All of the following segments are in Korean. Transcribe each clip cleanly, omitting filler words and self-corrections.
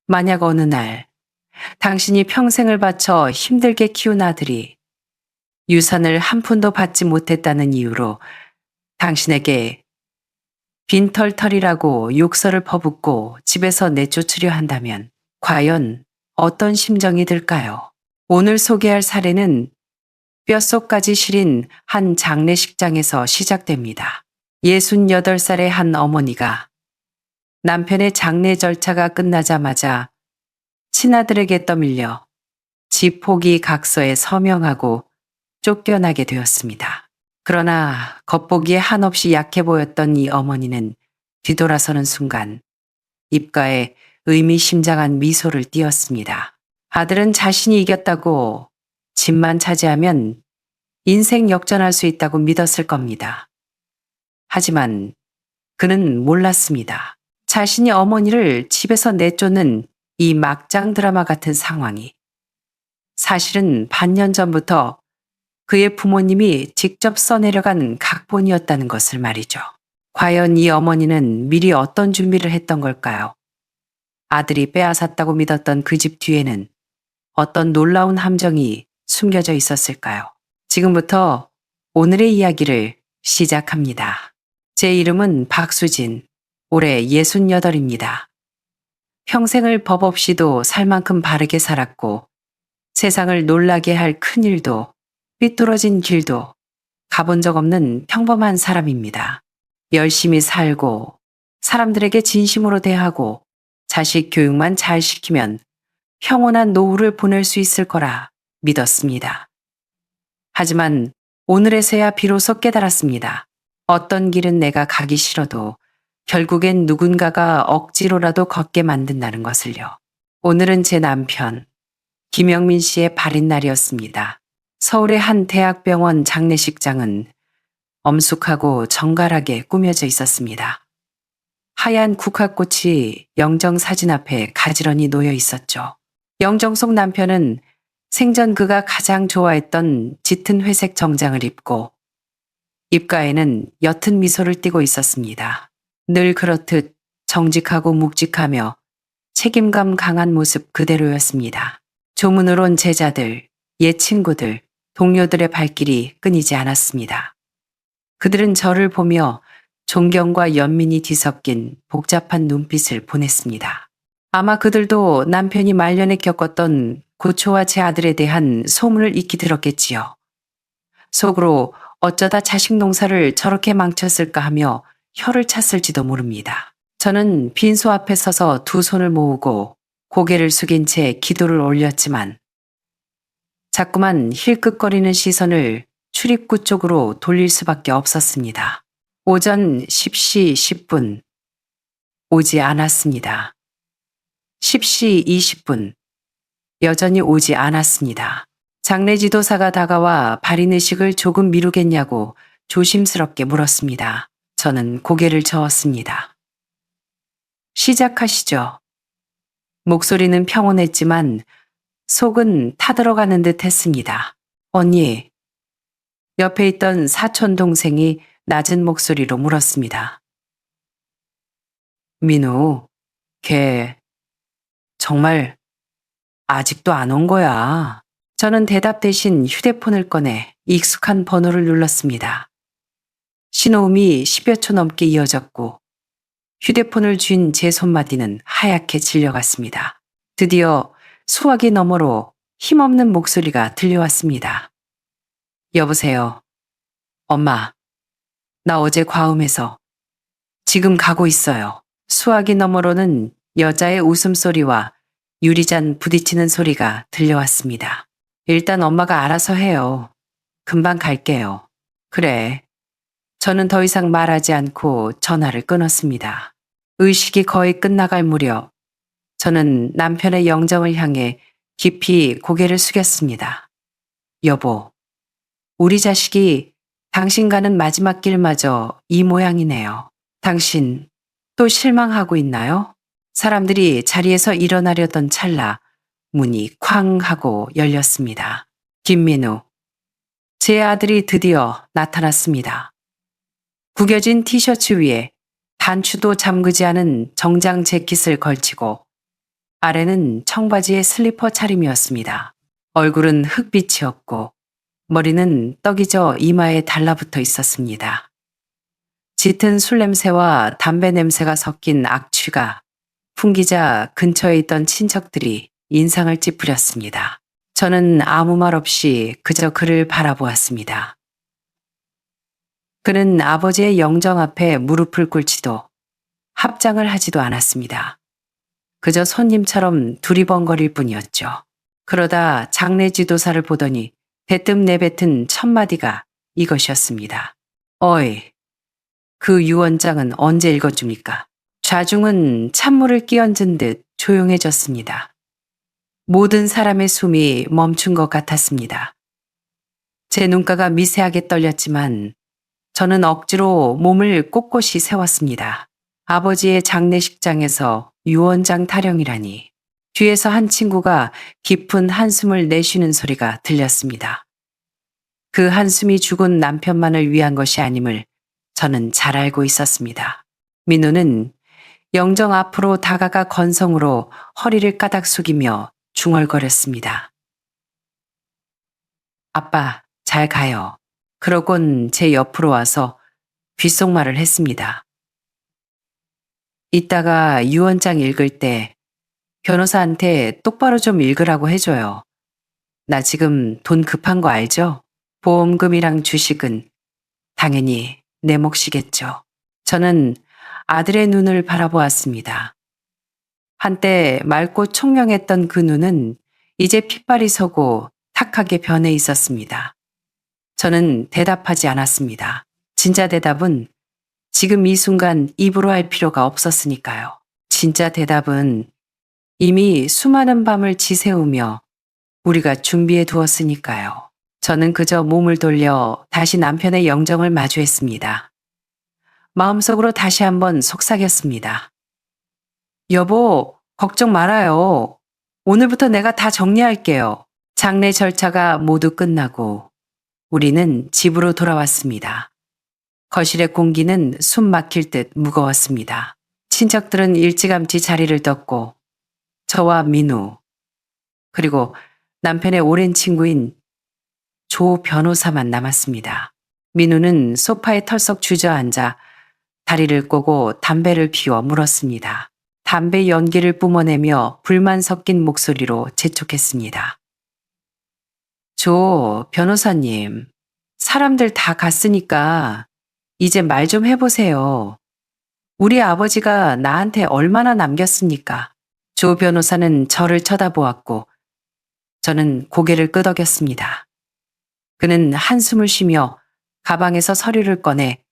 만약 어느 날 당신이 평생을 바쳐 힘들게 키운 아들이 유산을 한 푼도 받지 못했다는 이유로 당신에게 빈털털이라고 욕설을 퍼붓고 집에서 내쫓으려 한다면 과연 어떤 심정이 들까요? 오늘 소개할 사례는 뼛속까지 시린 한 장례식장에서 시작됩니다. 68살의 한 어머니가 남편의 장례 절차가 끝나자마자 친아들에게 떠밀려 집 포기 각서에 서명하고 쫓겨나게 되었습니다. 그러나 겉보기에 한없이 약해 보였던 이 어머니는 뒤돌아서는 순간 입가에 의미심장한 미소를 띄었습니다. 아들은 자신이 이겼다고 집만 차지하면 인생 역전할 수 있다고 믿었을 겁니다. 하지만 그는 몰랐습니다. 자신이 어머니를 집에서 내쫓는 이 막장 드라마 같은 상황이 사실은 반년 전부터 그의 부모님이 직접 써내려간 각본이었다는 것을 말이죠. 과연 이 어머니는 미리 어떤 준비를 했던 걸까요? 아들이 빼앗았다고 믿었던 그 집 뒤에는 어떤 놀라운 함정이 숨겨져 있었을까요? 지금부터 오늘의 이야기를 시작합니다. 제 이름은 박수진, 올해 68입니다. 평생을 법 없이도 살 만큼 바르게 살았고 세상을 놀라게 할 큰일도 삐뚤어진 길도 가본 적 없는 평범한 사람입니다. 열심히 살고 사람들에게 진심으로 대하고 자식 교육만 잘 시키면 평온한 노후를 보낼 수 있을 거라 믿었습니다. 하지만 오늘에서야 비로소 깨달았습니다. 어떤 길은 내가 가기 싫어도 결국엔 누군가가 억지로라도 걷게 만든다는 것을요. 오늘은 제 남편 김영민 씨의 발인 날이었습니다. 서울의 한 대학병원 장례식장은 엄숙하고 정갈하게 꾸며져 있었습니다. 하얀 국화꽃이 영정 사진 앞에 가지런히 놓여 있었죠. 영정 속 남편은 생전 그가 가장 좋아했던 짙은 회색 정장을 입고 입가에는 옅은 미소를 띠고 있었습니다. 늘 그렇듯 정직하고 묵직하며 책임감 강한 모습 그대로였습니다. 조문을 온 제자들, 옛 친구들, 동료들의 발길이 끊이지 않았습니다. 그들은 저를 보며 존경과 연민이 뒤섞인 복잡한 눈빛을 보냈습니다. 아마 그들도 남편이 말년에 겪었던 고초와 제 아들에 대한 소문을 익히 들었겠지요. 속으로 어쩌다 자식 농사를 저렇게 망쳤을까 하며 혀를 찼을지도 모릅니다. 저는 빈소 앞에 서서 두 손을 모으고 고개를 숙인 채 기도를 올렸지만 자꾸만 힐끗거리는 시선을 출입구 쪽으로 돌릴 수밖에 없었습니다. 오전 10시 10분 오지 않았습니다. 10시 20분 여전히 오지 않았습니다. 장례 지도사가 다가와 발인의식을 조금 미루겠냐고 조심스럽게 물었습니다. 저는 고개를 저었습니다. 시작하시죠. 목소리는 평온했지만 속은 타들어가는 듯 했습니다. 언니, 옆에 있던 사촌 동생이 낮은 목소리로 물었습니다. 민우, 걔 정말 아직도 안 온 거야. 저는 대답 대신 휴대폰을 꺼내 익숙한 번호를 눌렀습니다. 신호음이 10여 초 넘게 이어졌고 휴대폰을 쥔 제 손마디는 하얗게 질려갔습니다. 드디어 수화기 너머로 힘없는 목소리가 들려왔습니다. 여보세요. 엄마, 나 어제 과음해서 지금 가고 있어요. 수화기 너머로는 여자의 웃음소리와 유리잔 부딪히는 소리가 들려왔습니다. 일단 엄마가 알아서 해요. 금방 갈게요. 그래. 저는 더 이상 말하지 않고 전화를 끊었습니다. 의식이 거의 끝나갈 무렵 저는 남편의 영정을 향해 깊이 고개를 숙였습니다. 여보, 우리 자식이 당신 가는 마지막 길마저 이 모양이네요. 당신 또 실망하고 있나요? 사람들이 자리에서 일어나려던 찰나 문이 쾅 하고 열렸습니다. 김민우, 제 아들이 드디어 나타났습니다. 구겨진 티셔츠 위에 단추도 잠그지 않은 정장 재킷을 걸치고 아래는 청바지에 슬리퍼 차림이었습니다. 얼굴은 흑빛이었고 머리는 떡이 져 이마에 달라붙어 있었습니다. 짙은 술 냄새와 담배 냄새가 섞인 악취가 풍기자 근처에 있던 친척들이 인상을 찌푸렸습니다. 저는 아무 말 없이 그저 그를 바라보았습니다. 그는 아버지의 영정 앞에 무릎을 꿇지도 합장을 하지도 않았습니다. 그저 손님처럼 두리번거릴 뿐이었죠. 그러다 장례 지도사를 보더니 대뜸 내뱉은 첫마디가 이것이었습니다. 어이, 그 유언장은 언제 읽어줍니까? 좌중은 찬물을 끼얹은 듯 조용해졌습니다. 모든 사람의 숨이 멈춘 것 같았습니다. 제 눈가가 미세하게 떨렸지만 저는 억지로 몸을 꼿꼿이 세웠습니다. 아버지의 장례식장에서 유언장 타령이라니. 뒤에서 한 친구가 깊은 한숨을 내쉬는 소리가 들렸습니다. 그 한숨이 죽은 남편만을 위한 것이 아님을 저는 잘 알고 있었습니다. 민우는 영정 앞으로 다가가 건성으로 허리를 까닥 숙이며 중얼거렸습니다. 아빠, 잘 가요. 그러곤 제 옆으로 와서 귓속말을 했습니다. 이따가 유언장 읽을 때 변호사한테 똑바로 좀 읽으라고 해줘요. 나 지금 돈 급한 거 알죠? 보험금이랑 주식은 당연히 내 몫이겠죠. 저는 아들의 눈을 바라보았습니다. 한때 맑고 총명했던 그 눈은 이제 핏발이 서고 탁하게 변해 있었습니다. 저는 대답하지 않았습니다. 진짜 대답은 지금 이 순간 입으로 할 필요가 없었으니까요. 진짜 대답은 이미 수많은 밤을 지새우며 우리가 준비해 두었으니까요. 저는 그저 몸을 돌려 다시 남편의 영정을 마주했습니다. 마음속으로 다시 한번 속삭였습니다. 여보, 걱정 말아요. 오늘부터 내가 다 정리할게요. 장례 절차가 모두 끝나고 우리는 집으로 돌아왔습니다. 거실의 공기는 숨 막힐 듯 무거웠습니다. 친척들은 일찌감치 자리를 떴고 저와 민우 그리고 남편의 오랜 친구인 조 변호사만 남았습니다. 민우는 소파에 털썩 주저앉아 다리를 꼬고 담배를 피워 물었습니다. 담배 연기를 뿜어내며 불만 섞인 목소리로 재촉했습니다. 조 변호사님, 사람들 다 갔으니까 이제 말 좀 해보세요. 우리 아버지가 나한테 얼마나 남겼습니까? 조 변호사는 저를 쳐다보았고 저는 고개를 끄덕였습니다. 그는 한숨을 쉬며 가방에서 서류를 꺼내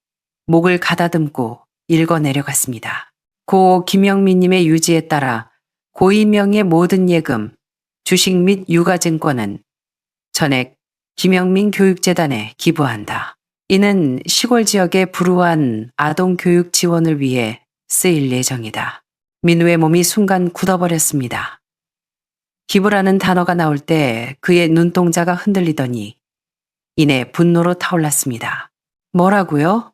목을 가다듬고 읽어 내려갔습니다. 고 김영민님의 유지에 따라 고인명의 모든 예금, 주식 및 유가증권은 전액 김영민 교육재단에 기부한다. 이는 시골 지역의 불우한 아동 교육 지원을 위해 쓰일 예정이다. 민우의 몸이 순간 굳어버렸습니다. 기부라는 단어가 나올 때 그의 눈동자가 흔들리더니 이내 분노로 타올랐습니다. 뭐라고요?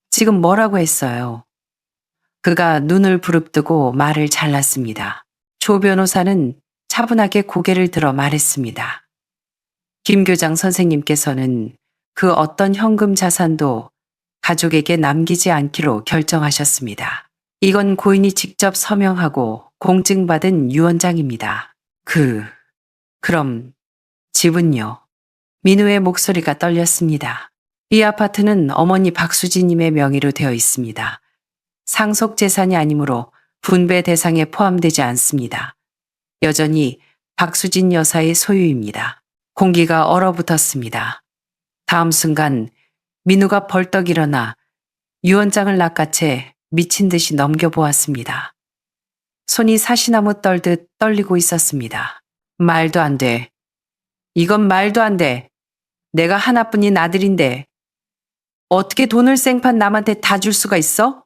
지금 뭐라고 했어요? 그가 눈을 부릅뜨고 말을 잘랐습니다. 조 변호사는 차분하게 고개를 들어 말했습니다. 김 교장 선생님께서는 그 어떤 현금 자산도 가족에게 남기지 않기로 결정하셨습니다. 이건 고인이 직접 서명하고 공증받은 유언장입니다. 그럼 집은요? 민우의 목소리가 떨렸습니다. 이 아파트는 어머니 박수진님의 명의로 되어 있습니다. 상속 재산이 아니므로 분배 대상에 포함되지 않습니다. 여전히 박수진 여사의 소유입니다. 공기가 얼어붙었습니다. 다음 순간 민우가 벌떡 일어나 유언장을 낚아채 미친 듯이 넘겨보았습니다. 손이 사시나무 떨듯 떨리고 있었습니다. 말도 안 돼. 이건 말도 안 돼. 내가 하나뿐인 아들인데 어떻게 돈을 생판 남한테 다 줄 수가 있어?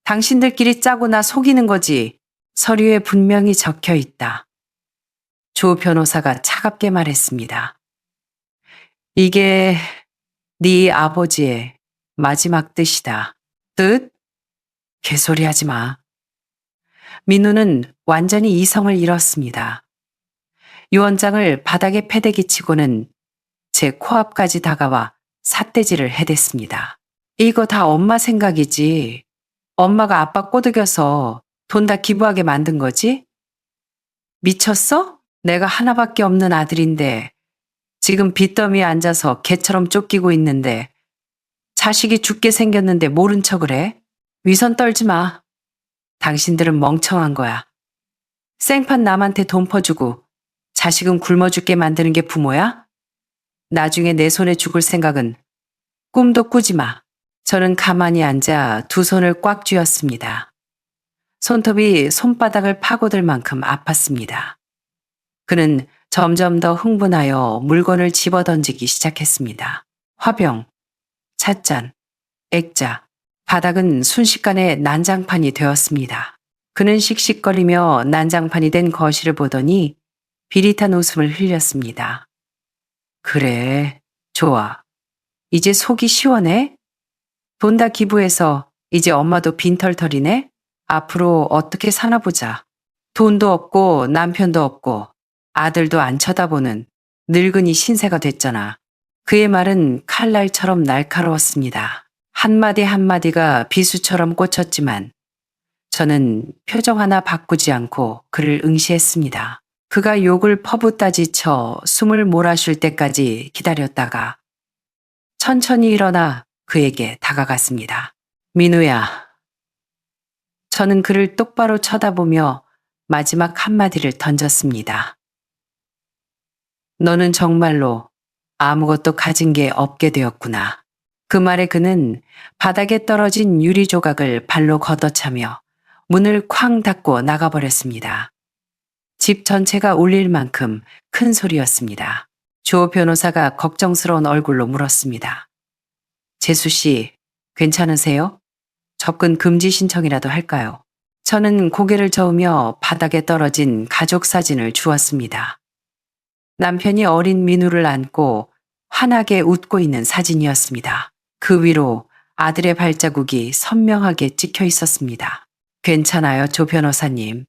당신들끼리 짜고 나 속이는 거지. 서류에 분명히 적혀 있다. 조 변호사가 차갑게 말했습니다. 이게 네 아버지의 마지막 뜻이다. 뜻? 개소리하지 마. 민우는 완전히 이성을 잃었습니다. 유언장을 바닥에 패대기 치고는 제 코앞까지 다가와 삿대질을 해댔습니다. 이거 다 엄마 생각이지. 엄마가 아빠 꼬드겨서 돈 다 기부하게 만든 거지? 미쳤어? 내가 하나밖에 없는 아들인데 지금 빚더미에 앉아서 개처럼 쫓기고 있는데 자식이 죽게 생겼는데 모른 척을 해? 위선 떨지 마. 당신들은 멍청한 거야. 생판 남한테 돈 퍼주고 자식은 굶어 죽게 만드는 게 부모야? 나중에 내 손에 죽을 생각은 꿈도 꾸지 마. 저는 가만히 앉아 두 손을 꽉 쥐었습니다. 손톱이 손바닥을 파고들 만큼 아팠습니다. 그는 점점 더 흥분하여 물건을 집어던지기 시작했습니다. 화병, 찻잔, 액자, 바닥은 순식간에 난장판이 되었습니다. 그는 씩씩거리며 난장판이 된 거실을 보더니 비릿한 웃음을 흘렸습니다. 그래, 좋아. 이제 속이 시원해? 돈 다 기부해서 이제 엄마도 빈털털이네? 앞으로 어떻게 사나 보자. 돈도 없고 남편도 없고 아들도 안 쳐다보는 늙은이 신세가 됐잖아. 그의 말은 칼날처럼 날카로웠습니다. 한마디 한마디가 비수처럼 꽂혔지만 저는 표정 하나 바꾸지 않고 그를 응시했습니다. 그가 욕을 퍼붓다 지쳐 숨을 몰아쉴 때까지 기다렸다가 천천히 일어나 그에게 다가갔습니다. 민우야. 저는 그를 똑바로 쳐다보며 마지막 한마디를 던졌습니다. 너는 정말로 아무것도 가진 게 없게 되었구나. 그 말에 그는 바닥에 떨어진 유리 조각을 발로 걷어차며 문을 쾅 닫고 나가버렸습니다. 집 전체가 울릴 만큼 큰 소리였습니다. 조 변호사가 걱정스러운 얼굴로 물었습니다. 재수 씨, 괜찮으세요? 접근 금지 신청이라도 할까요? 저는 고개를 저으며 바닥에 떨어진 가족 사진을 주었습니다. 남편이 어린 민우를 안고 환하게 웃고 있는 사진이었습니다. 그 위로 아들의 발자국이 선명하게 찍혀 있었습니다. 괜찮아요, 조 변호사님.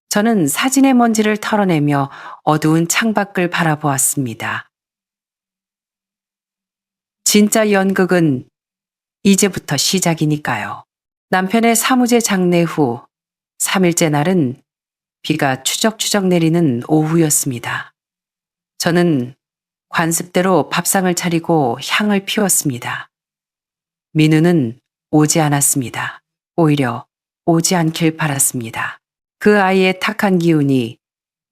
저는 사진의 먼지를 털어내며 어두운 창밖을 바라보았습니다. 진짜 연극은 이제부터 시작이니까요. 남편의 사무제 장례 후 3일째 날은 비가 추적추적 내리는 오후였습니다. 저는 관습대로 밥상을 차리고 향을 피웠습니다. 민우는 오지 않았습니다. 오히려 오지 않길 바랐습니다. 그 아이의 탁한 기운이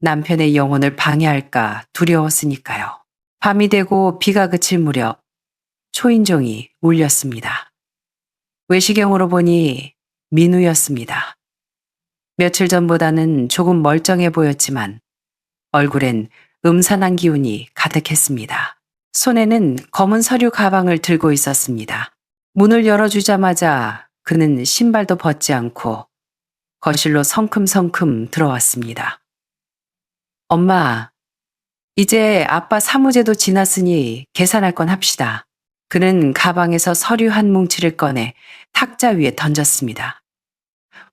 남편의 영혼을 방해할까 두려웠으니까요. 밤이 되고 비가 그칠 무렵 초인종이 울렸습니다. 외시경으로 보니 민우였습니다. 며칠 전보다는 조금 멀쩡해 보였지만 얼굴엔 음산한 기운이 가득했습니다. 손에는 검은 서류 가방을 들고 있었습니다. 문을 열어주자마자 그는 신발도 벗지 않고 거실로 성큼성큼 들어왔습니다. 엄마, 이제 아빠 사무제도 지났으니 계산할 건 합시다. 그는 가방에서 서류 한 뭉치를 꺼내 탁자 위에 던졌습니다.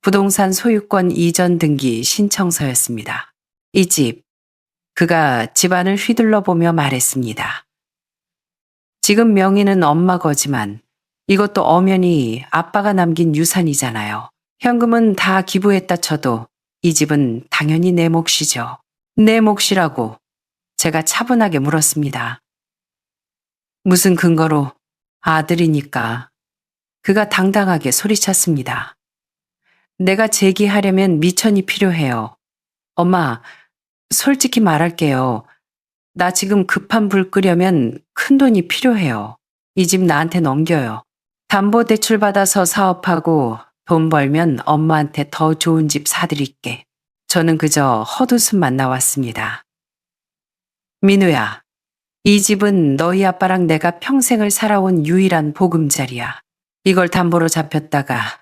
부동산 소유권 이전 등기 신청서였습니다. 이 집, 그가 집안을 휘둘러 보며 말했습니다. 지금 명의는 엄마 거지만 이것도 엄연히 아빠가 남긴 유산이잖아요. 현금은 다 기부했다 쳐도 이 집은 당연히 내 몫이죠. 내 몫이라고 제가 차분하게 물었습니다. 무슨 근거로? 아들이니까. 그가 당당하게 소리쳤습니다. 내가 제기하려면 미천이 필요해요. 엄마, 솔직히 말할게요. 나 지금 급한 불 끄려면 큰 돈이 필요해요. 이 집 나한테 넘겨요. 담보대출 받아서 사업하고 돈 벌면 엄마한테 더 좋은 집 사드릴게. 저는 그저 헛웃음만 나왔습니다. 민우야, 이 집은 너희 아빠랑 내가 평생을 살아온 유일한 보금자리야. 이걸 담보로 잡혔다가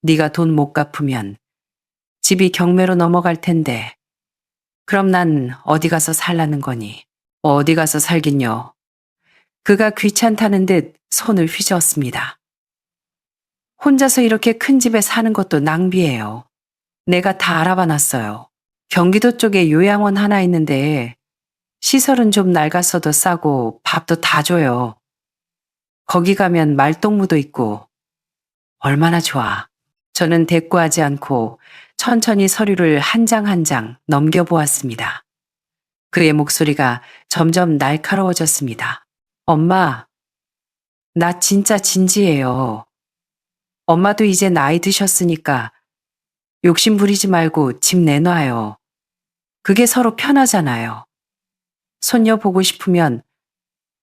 네가 돈 못 갚으면 집이 경매로 넘어갈 텐데 그럼 난 어디 가서 살라는 거니? 어디 가서 살긴요. 그가 귀찮다는 듯 손을 휘저었습니다. 혼자서 이렇게 큰 집에 사는 것도 낭비예요. 내가 다 알아봐 놨어요. 경기도 쪽에 요양원 하나 있는데 시설은 좀 낡았어도 싸고 밥도 다 줘요. 거기 가면 말동무도 있고 얼마나 좋아. 저는 대꾸하지 않고 천천히 서류를 한 장 한 장 넘겨보았습니다. 그의 목소리가 점점 날카로워졌습니다. 엄마, 나 진짜 진지해요. 엄마도 이제 나이 드셨으니까 욕심 부리지 말고 집 내놔요. 그게 서로 편하잖아요. 손녀 보고 싶으면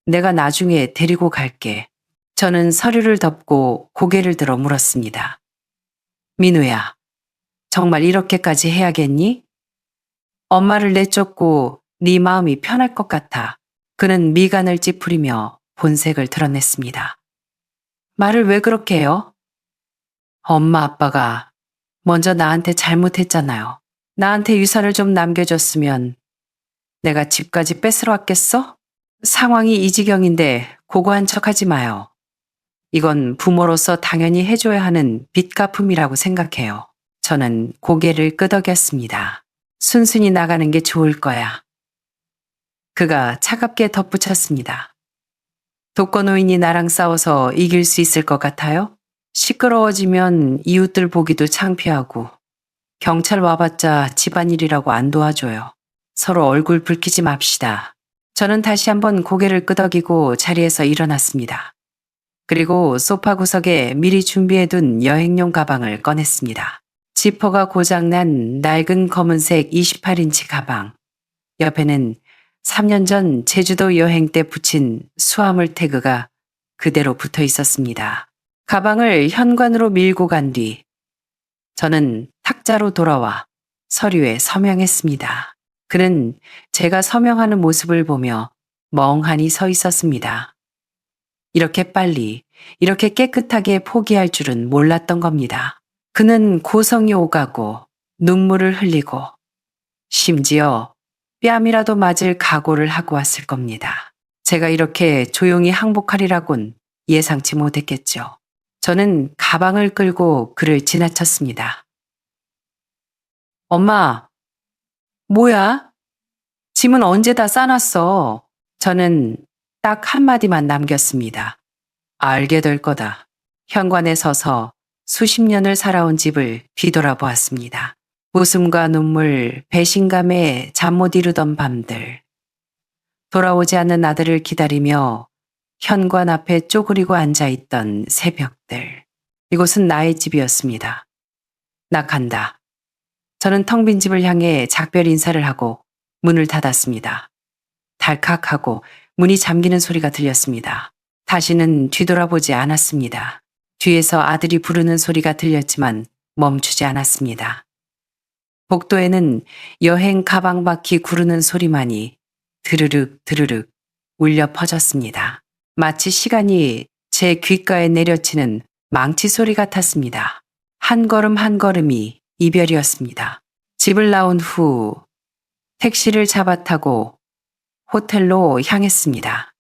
내가 나중에 데리고 갈게. 저는 서류를 덮고 고개를 들어 물었습니다. 민우야, 정말 이렇게까지 해야겠니? 엄마를 내쫓고 네 마음이 편할 것 같아. 그는 미간을 찌푸리며 본색을 드러냈습니다. 말을 왜 그렇게 해요? 엄마 아빠가 먼저 나한테 잘못했잖아요. 나한테 유산을 좀 남겨줬으면 내가 집까지 뺏으러 왔겠어? 상황이 이 지경인데 고고한 척하지 마요. 이건 부모로서 당연히 해줘야 하는 빚갚음이라고 생각해요. 저는 고개를 끄덕였습니다. 순순히 나가는 게 좋을 거야. 그가 차갑게 덧붙였습니다. 독거노인이 나랑 싸워서 이길 수 있을 것 같아요? 시끄러워지면 이웃들 보기도 창피하고 경찰 와봤자 집안일이라고 안 도와줘요. 서로 얼굴 붉히지 맙시다. 저는 다시 한번 고개를 끄덕이고 자리에서 일어났습니다. 그리고 소파 구석에 미리 준비해둔 여행용 가방을 꺼냈습니다. 지퍼가 고장난 낡은 검은색 28인치 가방. 옆에는 3년 전 제주도 여행 때 붙인 수화물 태그가 그대로 붙어 있었습니다. 가방을 현관으로 밀고 간 뒤 저는 탁자로 돌아와 서류에 서명했습니다. 그는 제가 서명하는 모습을 보며 멍하니 서 있었습니다. 이렇게 빨리, 이렇게 깨끗하게 포기할 줄은 몰랐던 겁니다. 그는 고성이 오가고 눈물을 흘리고 심지어 뺨이라도 맞을 각오를 하고 왔을 겁니다. 제가 이렇게 조용히 항복하리라곤 예상치 못했겠죠. 저는 가방을 끌고 그를 지나쳤습니다. 엄마, 뭐야? 짐은 언제 다 싸놨어? 저는 딱 한마디만 남겼습니다. 알게 될 거다. 현관에 서서 수십 년을 살아온 집을 뒤돌아보았습니다. 웃음과 눈물, 배신감에 잠 못 이루던 밤들. 돌아오지 않는 아들을 기다리며 현관 앞에 쪼그리고 앉아있던 새벽들. 이곳은 나의 집이었습니다. 나 간다. 저는 텅 빈 집을 향해 작별 인사를 하고 문을 닫았습니다. 달칵하고 문이 잠기는 소리가 들렸습니다. 다시는 뒤돌아보지 않았습니다. 뒤에서 아들이 부르는 소리가 들렸지만 멈추지 않았습니다. 복도에는 여행 가방 바퀴 구르는 소리만이 드르륵 드르륵 울려 퍼졌습니다. 마치 시간이 제 귓가에 내려치는 망치 소리 같았습니다. 한 걸음 한 걸음이 이별이었습니다. 집을 나온 후 택시를 잡아 타고 호텔로 향했습니다.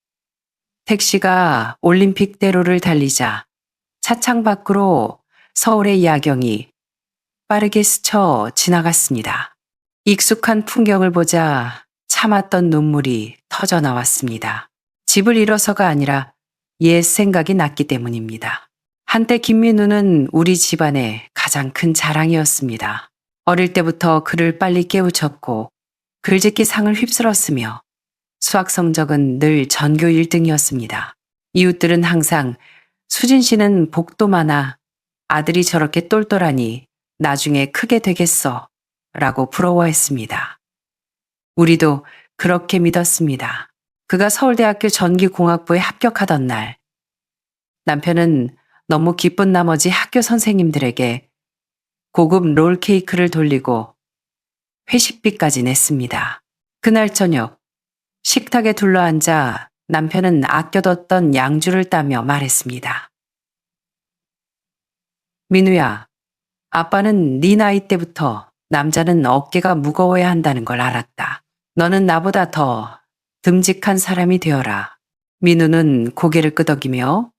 택시가 올림픽대로를 달리자 차창 밖으로 서울의 야경이 빠르게 스쳐 지나갔습니다. 익숙한 풍경을 보자 참았던 눈물이 터져 나왔습니다. 집을 잃어서가 아니라 옛 생각이 났기 때문입니다. 한때 김민우는 우리 집안의 가장 큰 자랑이었습니다. 어릴 때부터 그를 빨리 깨우쳤고 글짓기 상을 휩쓸었으며 수학 성적은 늘 전교 1등이었습니다. 이웃들은 항상 수진 씨는 복도 많아 아들이 저렇게 똘똘하니 나중에 크게 되겠어 라고 부러워했습니다. 우리도 그렇게 믿었습니다. 그가 서울대학교 전기공학부에 합격하던 날 남편은 너무 기쁜 나머지 학교 선생님들에게 고급 롤케이크를 돌리고 회식비까지 냈습니다. 그날 저녁 식탁에 둘러앉아 남편은 아껴뒀던 양주를 따며 말했습니다. 민우야, 아빠는 네 나이 때부터 남자는 어깨가 무거워야 한다는 걸 알았다. 너는 나보다 더 듬직한 사람이 되어라. 민우는 고개를 끄덕이며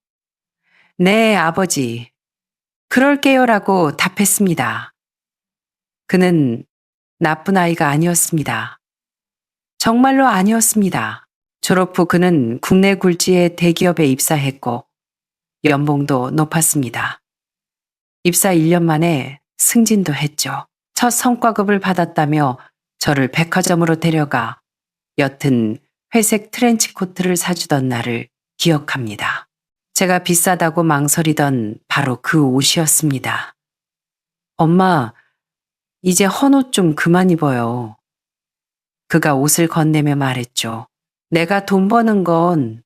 네, 아버지. 그럴게요라고 답했습니다. 그는 나쁜 아이가 아니었습니다. 정말로 아니었습니다. 졸업 후 그는 국내 굴지의 대기업에 입사했고 연봉도 높았습니다. 입사 1년 만에 승진도 했죠. 첫 성과급을 받았다며 저를 백화점으로 데려가 옅은 회색 트렌치 코트를 사주던 날을 기억합니다. 제가 비싸다고 망설이던 바로 그 옷이었습니다. 엄마, 이제 헌 옷 좀 그만 입어요. 그가 옷을 건네며 말했죠. 내가 돈 버는 건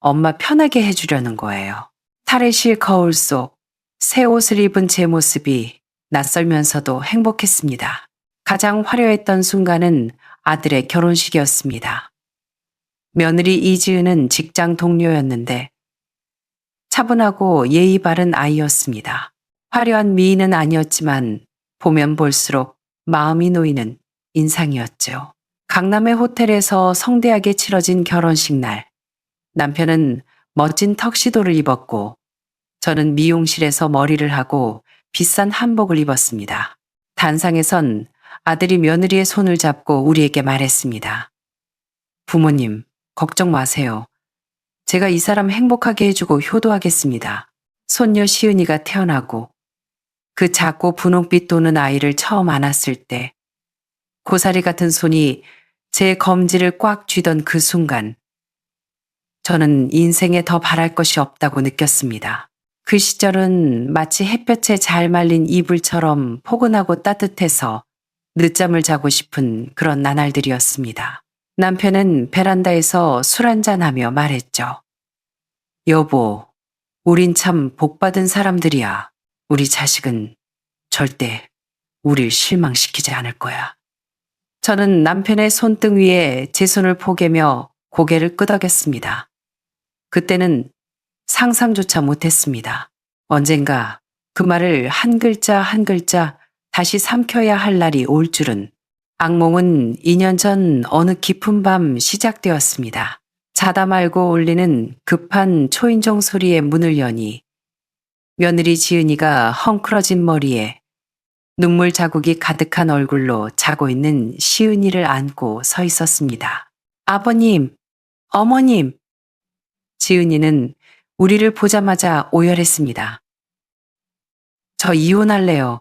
엄마 편하게 해주려는 거예요. 탈의실 거울 속 새 옷을 입은 제 모습이 낯설면서도 행복했습니다. 가장 화려했던 순간은 아들의 결혼식이었습니다. 며느리 이지은은 직장 동료였는데 차분하고 예의 바른 아이였습니다. 화려한 미인은 아니었지만 보면 볼수록 마음이 놓이는 인상이었죠. 강남의 호텔에서 성대하게 치러진 결혼식 날, 남편은 멋진 턱시도를 입었고 저는 미용실에서 머리를 하고 비싼 한복을 입었습니다. 단상에선 아들이 며느리의 손을 잡고 우리에게 말했습니다. 부모님, 걱정 마세요. 제가 이 사람 행복하게 해주고 효도하겠습니다. 손녀 시은이가 태어나고 그 작고 분홍빛 도는 아이를 처음 안았을 때 고사리 같은 손이 제 검지를 꽉 쥐던 그 순간 저는 인생에 더 바랄 것이 없다고 느꼈습니다. 그 시절은 마치 햇볕에 잘 말린 이불처럼 포근하고 따뜻해서 늦잠을 자고 싶은 그런 나날들이었습니다. 남편은 베란다에서 술 한잔하며 말했죠. 여보, 우린 참 복받은 사람들이야. 우리 자식은 절대 우릴 실망시키지 않을 거야. 저는 남편의 손등 위에 제 손을 포개며 고개를 끄덕였습니다. 그때는 상상조차 못했습니다. 언젠가 그 말을 한 글자 한 글자 다시 삼켜야 할 날이 올 줄은. 악몽은 2년 전 어느 깊은 밤 시작되었습니다. 자다 말고 울리는 급한 초인종 소리에 문을 여니 며느리 지은이가 헝클어진 머리에 눈물 자국이 가득한 얼굴로 자고 있는 시은이를 안고 서 있었습니다. 아버님, 어머님. 지은이는 우리를 보자마자 오열했습니다. 저 이혼할래요.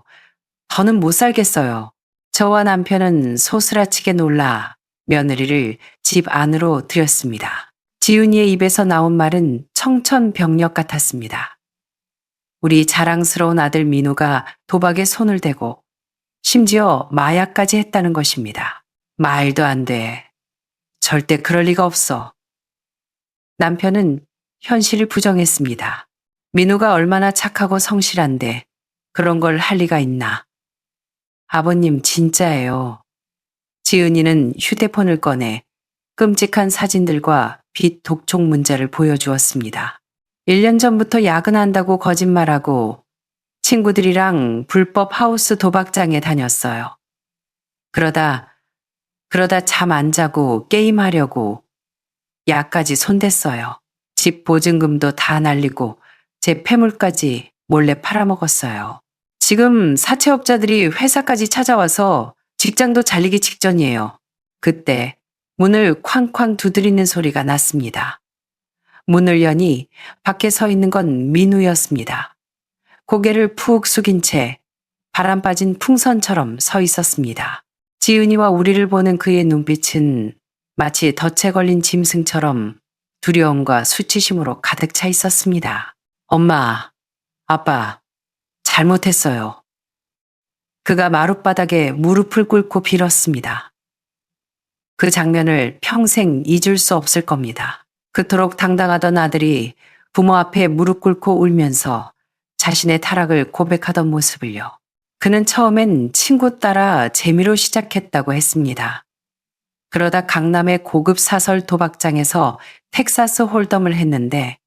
더는 못 살겠어요. 저와 남편은 소스라치게 놀라 며느리를 집 안으로 들였습니다. 지은이의 입에서 나온 말은 청천벽력 같았습니다. 우리 자랑스러운 아들 민우가 도박에 손을 대고 심지어 마약까지 했다는 것입니다. 말도 안 돼. 절대 그럴 리가 없어. 남편은 현실을 부정했습니다. 민우가 얼마나 착하고 성실한데 그런 걸 할 리가 있나. 아버님 진짜예요. 지은이는 휴대폰을 꺼내 끔찍한 사진들과 빚 독촉 문자를 보여주었습니다. 1년 전부터 야근한다고 거짓말하고 친구들이랑 불법 하우스 도박장에 다녔어요. 그러다 잠 안 자고 게임하려고 약까지 손댔어요. 집 보증금도 다 날리고 제 폐물까지 몰래 팔아먹었어요. 지금 사채업자들이 회사까지 찾아와서 직장도 잘리기 직전이에요. 그때 문을 쾅쾅 두드리는 소리가 났습니다. 문을 여니 밖에 서 있는 건 민우였습니다. 고개를 푹 숙인 채 바람 빠진 풍선처럼 서 있었습니다. 지은이와 우리를 보는 그의 눈빛은 마치 덫에 걸린 짐승처럼 두려움과 수치심으로 가득 차 있었습니다. 엄마, 아빠, 잘못했어요. 그가 마룻바닥에 무릎을 꿇고 빌었습니다. 그 장면을 평생 잊을 수 없을 겁니다. 그토록 당당하던 아들이 부모 앞에 무릎 꿇고 울면서 자신의 타락을 고백하던 모습을요. 그는 처음엔 친구 따라 재미로 시작했다고 했습니다. 그러다 강남의 고급 사설 도박장에서 텍사스 홀덤을 했는데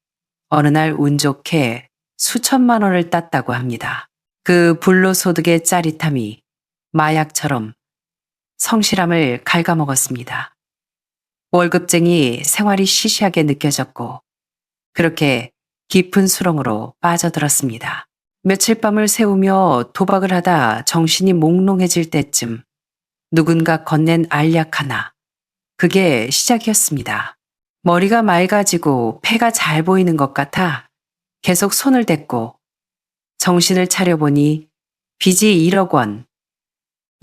어느 날 운 좋게 수천만 원을 땄다고 합니다. 그 불로소득의 짜릿함이 마약처럼 성실함을 갉아먹었습니다. 월급쟁이 생활이 시시하게 느껴졌고 그렇게 깊은 수렁으로 빠져들었습니다. 며칠 밤을 새우며 도박을 하다 정신이 몽롱해질 때쯤 누군가 건넨 알약 하나. 그게 시작이었습니다. 머리가 맑아지고 폐가 잘 보이는 것 같아 계속 손을 댔고 정신을 차려보니 빚이 1억 원,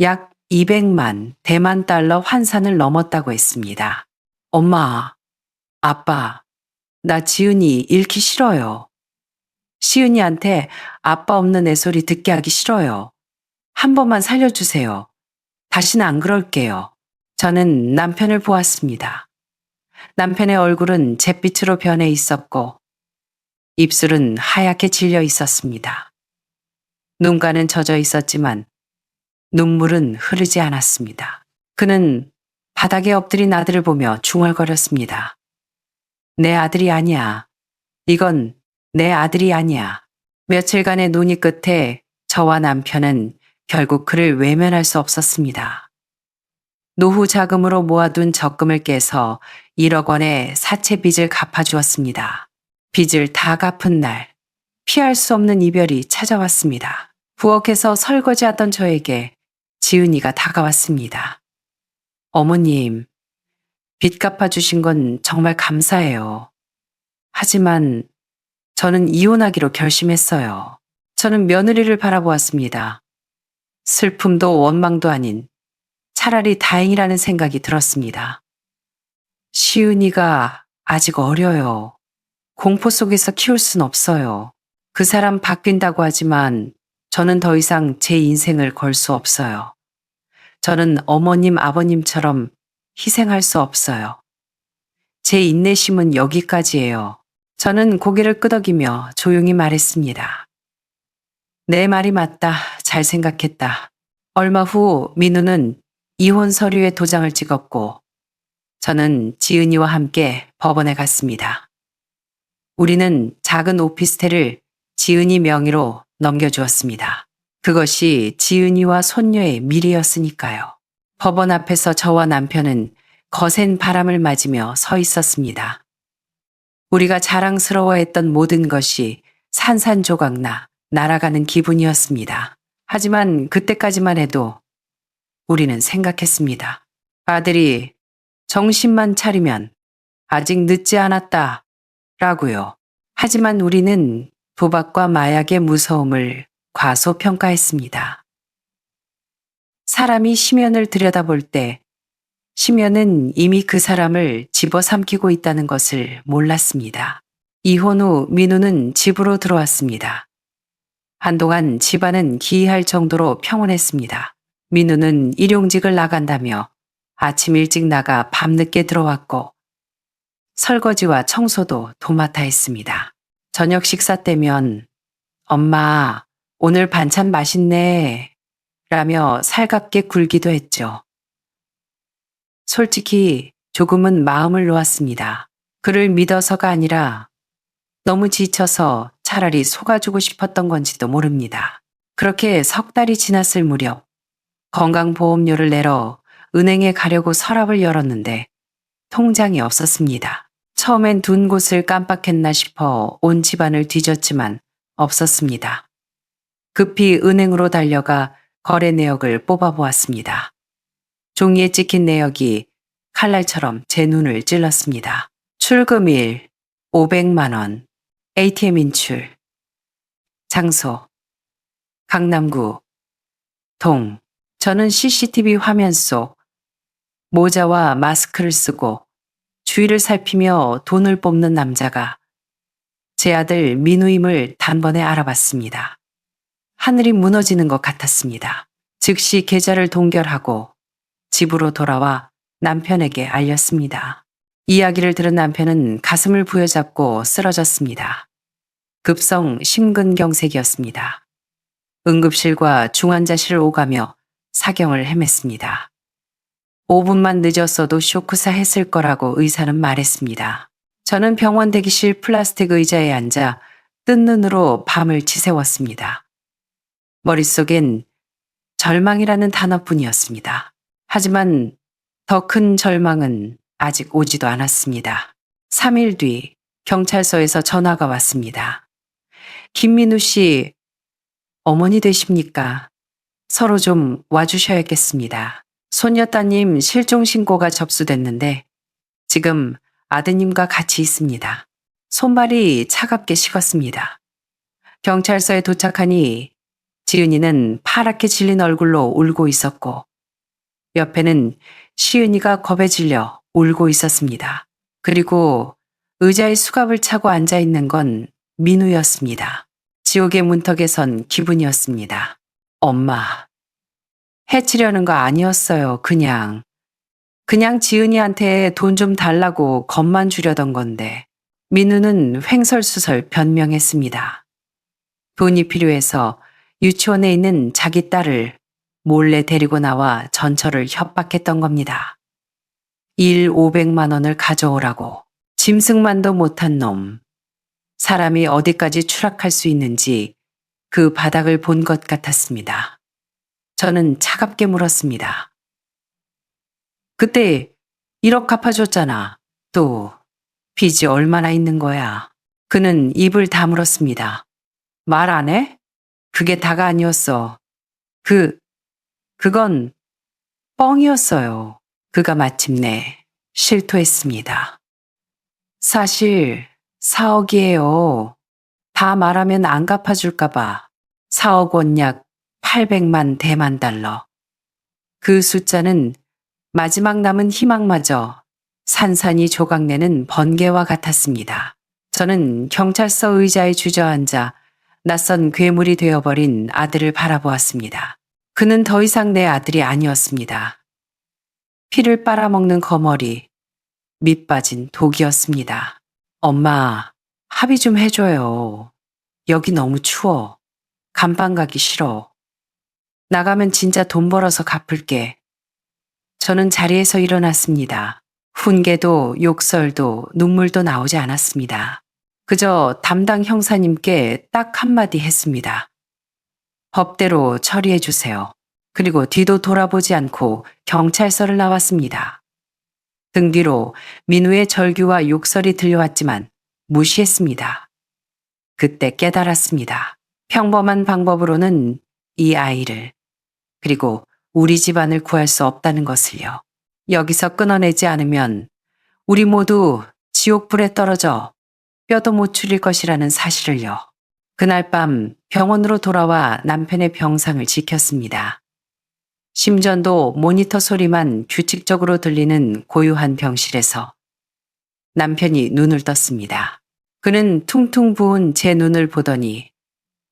약 200만 대만 달러 환산을 넘었다고 했습니다. 엄마, 아빠, 나 지은이 잃기 싫어요. 시은이한테 아빠 없는 애소리 듣게 하기 싫어요. 한 번만 살려주세요. 다시는 안 그럴게요. 저는 남편을 보았습니다. 남편의 얼굴은 잿빛으로 변해 있었고 입술은 하얗게 질려 있었습니다. 눈가는 젖어 있었지만 눈물은 흐르지 않았습니다. 그는 바닥에 엎드린 아들을 보며 중얼거렸습니다. 내 아들이 아니야. 이건 내 아들이 아니야. 며칠간의 논의 끝에 저와 남편은 결국 그를 외면할 수 없었습니다. 노후 자금으로 모아둔 적금을 깨서 1억 원의 사채 빚을 갚아주었습니다. 빚을 다 갚은 날, 피할 수 없는 이별이 찾아왔습니다. 부엌에서 설거지하던 저에게 지은이가 다가왔습니다. 어머님, 빚 갚아주신 건 정말 감사해요. 하지만 저는 이혼하기로 결심했어요. 저는 며느리를 바라보았습니다. 슬픔도 원망도 아닌 차라리 다행이라는 생각이 들었습니다. 시은이가 아직 어려요. 공포 속에서 키울 순 없어요. 그 사람 바뀐다고 하지만 저는 더 이상 제 인생을 걸 수 없어요. 저는 어머님, 아버님처럼 희생할 수 없어요. 제 인내심은 여기까지예요. 저는 고개를 끄덕이며 조용히 말했습니다. 내 말이 맞다. 잘 생각했다. 얼마 후 민우는 이혼 서류에 도장을 찍었고 저는 지은이와 함께 법원에 갔습니다. 우리는 작은 오피스텔을 지은이 명의로 넘겨주었습니다. 그것이 지은이와 손녀의 미래였으니까요. 법원 앞에서 저와 남편은 거센 바람을 맞으며 서 있었습니다. 우리가 자랑스러워했던 모든 것이 산산조각나 날아가는 기분이었습니다. 하지만 그때까지만 해도 우리는 생각했습니다. 아들이 정신만 차리면 아직 늦지 않았다 라고요. 하지만 우리는 도박과 마약의 무서움을 과소평가했습니다. 사람이 심연을 들여다볼 때 심연은 이미 그 사람을 집어삼키고 있다는 것을 몰랐습니다. 이혼 후 민우는 집으로 들어왔습니다. 한동안 집안은 기이할 정도로 평온했습니다. 민우는 일용직을 나간다며 아침 일찍 나가 밤늦게 들어왔고 설거지와 청소도 도맡아 했습니다. 저녁 식사 때면 엄마 오늘 반찬 맛있네 라며 살갑게 굴기도 했죠. 솔직히 조금은 마음을 놓았습니다. 그를 믿어서가 아니라 너무 지쳐서 차라리 속아주고 싶었던 건지도 모릅니다. 그렇게 석 달이 지났을 무렵 건강보험료를 내러 은행에 가려고 서랍을 열었는데 통장이 없었습니다. 처음엔 둔 곳을 깜빡했나 싶어 온 집안을 뒤졌지만 없었습니다. 급히 은행으로 달려가 거래 내역을 뽑아보았습니다. 종이에 찍힌 내역이 칼날처럼 제 눈을 찔렀습니다. 출금일 500만 원, ATM 인출, 장소, 강남구, 동. 저는 CCTV 화면 속 모자와 마스크를 쓰고 주위를 살피며 돈을 뽑는 남자가 제 아들 민우임을 단번에 알아봤습니다. 하늘이 무너지는 것 같았습니다. 즉시 계좌를 동결하고 집으로 돌아와 남편에게 알렸습니다. 이야기를 들은 남편은 가슴을 부여잡고 쓰러졌습니다. 급성 심근경색이었습니다. 응급실과 중환자실을 오가며 사경을 헤맸습니다. 5분만 늦었어도 쇼크사 했을 거라고 의사는 말했습니다. 저는 병원 대기실 플라스틱 의자에 앉아 뜬 눈으로 밤을 지새웠습니다. 머릿속엔 절망이라는 단어뿐이었습니다. 하지만 더 큰 절망은 아직 오지도 않았습니다. 3일 뒤 경찰서에서 전화가 왔습니다. 김민우 씨, 어머니 되십니까? 서로 좀 와주셔야겠습니다. 손녀따님 실종 신고가 접수됐는데 지금 아드님과 같이 있습니다. 손발이 차갑게 식었습니다. 경찰서에 도착하니 지은이는 파랗게 질린 얼굴로 울고 있었고 옆에는 시은이가 겁에 질려 울고 있었습니다. 그리고 의자에 수갑을 차고 앉아 있는 건 민우였습니다. 지옥의 문턱에 선 기분이었습니다. 엄마, 해치려는 거 아니었어요. 그냥 지은이한테 돈 좀 달라고 겁만 주려던 건데. 민우는 횡설수설 변명했습니다. 돈이 필요해서 유치원에 있는 자기 딸을 몰래 데리고 나와 전철을 협박했던 겁니다. 일 500만 원을 가져오라고. 짐승만도 못한 놈. 사람이 어디까지 추락할 수 있는지 그 바닥을 본 것 같았습니다. 저는 차갑게 물었습니다. 그때 1억 갚아줬잖아. 또 빚이 얼마나 있는 거야. 그는 입을 다물었습니다. 말 안 해? 그게 다가 아니었어. 그건 뻥이었어요. 그가 마침내 실토했습니다. 사실 4억이에요. 다 말하면 안 갚아줄까봐 4억 원 약 800만 대만 달러. 그 숫자는 마지막 남은 희망마저 산산이 조각내는 번개와 같았습니다. 저는 경찰서 의자에 주저앉아 낯선 괴물이 되어버린 아들을 바라보았습니다. 그는 더 이상 내 아들이 아니었습니다. 피를 빨아먹는 거머리, 밑빠진 독이었습니다. 엄마, 합의 좀 해줘요. 여기 너무 추워. 감방 가기 싫어. 나가면 진짜 돈 벌어서 갚을게. 저는 자리에서 일어났습니다. 훈계도 욕설도 눈물도 나오지 않았습니다. 그저 담당 형사님께 딱 한마디 했습니다. 법대로 처리해 주세요. 그리고 뒤도 돌아보지 않고 경찰서를 나왔습니다. 등 뒤로 민우의 절규와 욕설이 들려왔지만 무시했습니다. 그때 깨달았습니다. 평범한 방법으로는 이 아이를 그리고 우리 집안을 구할 수 없다는 것을요. 여기서 끊어내지 않으면 우리 모두 지옥불에 떨어져 뼈도 못 추릴 것이라는 사실을요. 그날 밤 병원으로 돌아와 남편의 병상을 지켰습니다. 심전도 모니터 소리만 규칙적으로 들리는 고요한 병실에서 남편이 눈을 떴습니다. 그는 퉁퉁 부은 제 눈을 보더니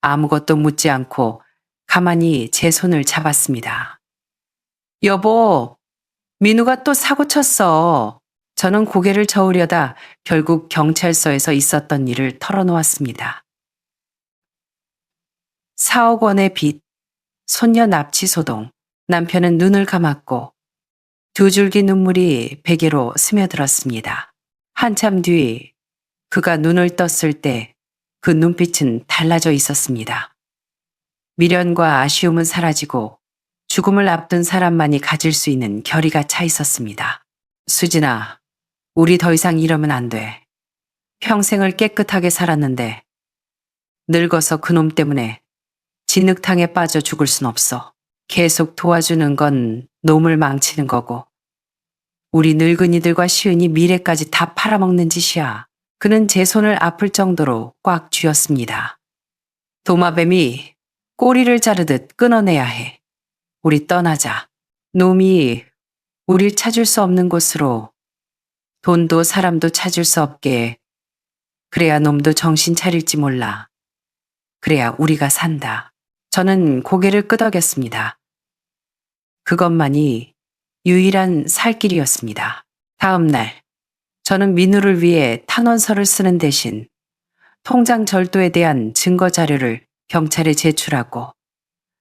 아무것도 묻지 않고 가만히 제 손을 잡았습니다. 여보, 민우가 또 사고 쳤어. 저는 고개를 저으려다 결국 경찰서에서 있었던 일을 털어놓았습니다. 4억 원의 빚, 손녀 납치 소동, 남편은 눈을 감았고 두 줄기 눈물이 베개로 스며들었습니다. 한참 뒤 그가 눈을 떴을 때 그 눈빛은 달라져 있었습니다. 미련과 아쉬움은 사라지고 죽음을 앞둔 사람만이 가질 수 있는 결의가 차 있었습니다. 수진아, 우리 더 이상 이러면 안 돼. 평생을 깨끗하게 살았는데 늙어서 그놈 때문에 진흙탕에 빠져 죽을 순 없어. 계속 도와주는 건 놈을 망치는 거고 우리 늙은이들과 시은이 미래까지 다 팔아먹는 짓이야. 그는 제 손을 아플 정도로 꽉 쥐었습니다. 도마뱀이 꼬리를 자르듯 끊어내야 해. 우리 떠나자. 놈이 우릴 찾을 수 없는 곳으로 돈도 사람도 찾을 수 없게 그래야 놈도 정신 차릴지 몰라. 그래야 우리가 산다. 저는 고개를 끄덕였습니다. 그것만이 유일한 살 길이었습니다. 다음 날 저는 민우를 위해 탄원서를 쓰는 대신 통장 절도에 대한 증거 자료를 경찰에 제출하고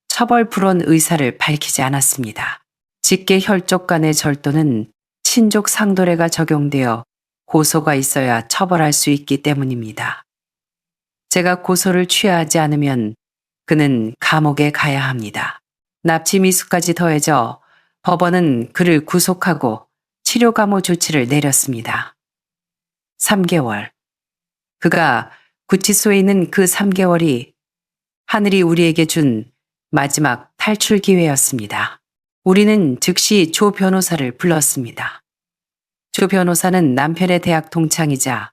처벌 불원 의사를 밝히지 않았습니다. 직계 혈족 간의 절도는 친족 상도례가 적용되어 고소가 있어야 처벌할 수 있기 때문입니다. 제가 고소를 취하지 않으면 그는 감옥에 가야 합니다. 납치 미수까지 더해져 법원은 그를 구속하고 치료감호 조치를 내렸습니다. 3개월. 그가 구치소에 있는 그 3개월이 하늘이 우리에게 준 마지막 탈출 기회였습니다. 우리는 즉시 조 변호사를 불렀습니다. 조 변호사는 남편의 대학 동창이자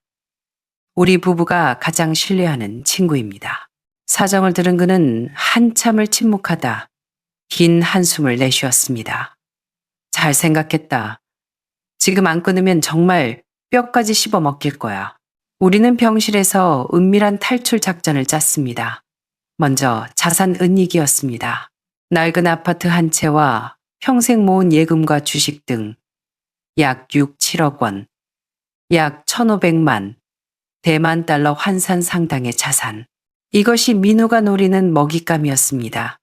우리 부부가 가장 신뢰하는 친구입니다. 사정을 들은 그는 한참을 침묵하다 긴 한숨을 내쉬었습니다. 잘 생각했다. 지금 안 끊으면 정말 뼈까지 씹어 먹힐 거야. 우리는 병실에서 은밀한 탈출 작전을 짰습니다. 먼저 자산 은닉이었습니다. 낡은 아파트 한 채와 평생 모은 예금과 주식 등 약 6, 7억 원, 약 1,500만 대만 달러 환산 상당의 자산. 이것이 민우가 노리는 먹잇감이었습니다.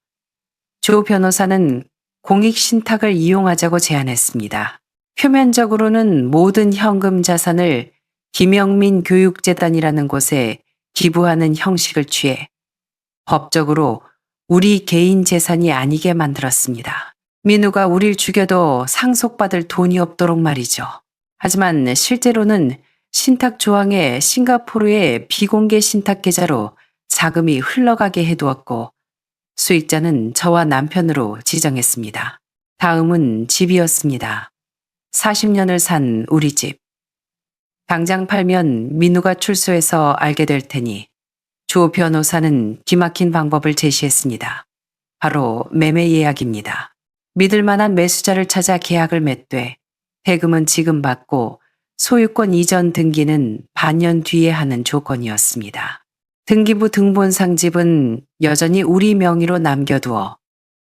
조 변호사는 공익신탁을 이용하자고 제안했습니다. 표면적으로는 모든 현금 자산을 김영민 교육재단이라는 곳에 기부하는 형식을 취해 법적으로 우리 개인 재산이 아니게 만들었습니다. 민우가 우릴 죽여도 상속받을 돈이 없도록 말이죠. 하지만 실제로는 신탁 조항에 싱가포르의 비공개 신탁 계좌로 자금이 흘러가게 해두었고 수익자는 저와 남편으로 지정했습니다. 다음은 집이었습니다. 40년을 산 우리 집. 당장 팔면 민우가 출소해서 알게 될 테니 조 변호사는 기막힌 방법을 제시했습니다. 바로 매매 예약입니다. 믿을 만한 매수자를 찾아 계약을 맺되 대금은 지금 받고 소유권 이전 등기는 반년 뒤에 하는 조건이었습니다. 등기부 등본상 집은 여전히 우리 명의로 남겨두어